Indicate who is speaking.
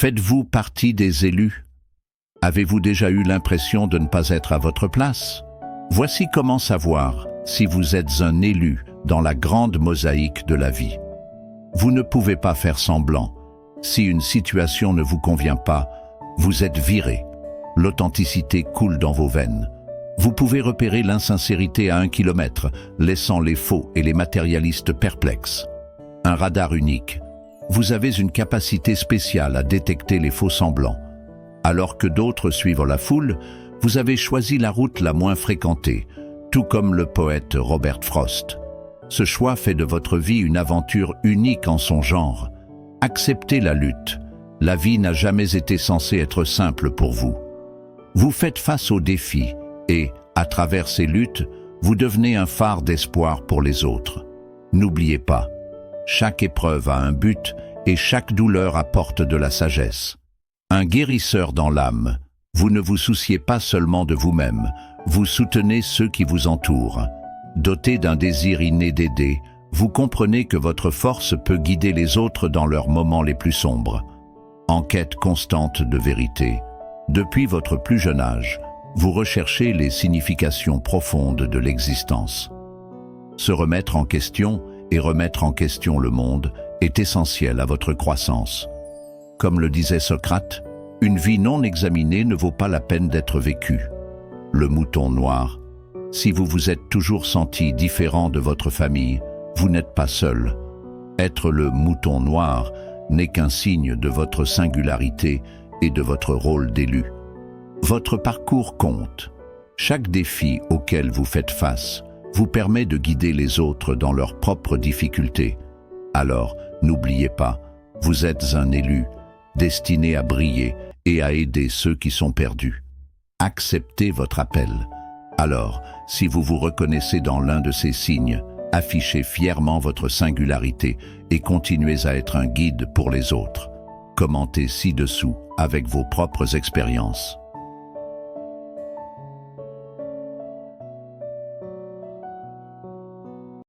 Speaker 1: Faites-vous partie des élus? Avez-vous déjà eu l'impression de ne pas être à votre place? Voici comment savoir si vous êtes un élu dans la grande mosaïque de la vie. Vous ne pouvez pas faire semblant. Si une situation ne vous convient pas, vous êtes viré. L'authenticité coule dans vos veines. Vous pouvez repérer l'insincérité à 1 kilomètre, laissant les faux et les matérialistes perplexes. Un radar unique. Vous avez une capacité spéciale à détecter les faux semblants. Alors que d'autres suivent la foule, vous avez choisi la route la moins fréquentée, tout comme le poète Robert Frost. Ce choix fait de votre vie une aventure unique en son genre. Acceptez la lutte. La vie n'a jamais été censée être simple pour vous. Vous faites face aux défis et, à travers ces luttes, vous devenez un phare d'espoir pour les autres. N'oubliez pas, chaque épreuve a un but et chaque douleur apporte de la sagesse. Un guérisseur dans l'âme, vous ne vous souciez pas seulement de vous-même, vous soutenez ceux qui vous entourent. Doté d'un désir inné d'aider, vous comprenez que votre force peut guider les autres dans leurs moments les plus sombres. En quête constante de vérité, depuis votre plus jeune âge, vous recherchez les significations profondes de l'existence. Se remettre en question et remettre en question le monde est essentiel à votre croissance. Comme le disait Socrate, une vie non examinée ne vaut pas la peine d'être vécue. Le mouton noir. Si vous vous êtes toujours senti différent de votre famille, vous n'êtes pas seul. Être le mouton noir n'est qu'un signe de votre singularité et de votre rôle d'élu. Votre parcours compte. Chaque défi auquel vous faites face vous permet de guider les autres dans leurs propres difficultés. Alors, n'oubliez pas, vous êtes un élu, destiné à briller et à aider ceux qui sont perdus. Acceptez votre appel. Alors, si vous vous reconnaissez dans l'un de ces signes, affichez fièrement votre singularité et continuez à être un guide pour les autres. Commentez ci-dessous avec vos propres expériences.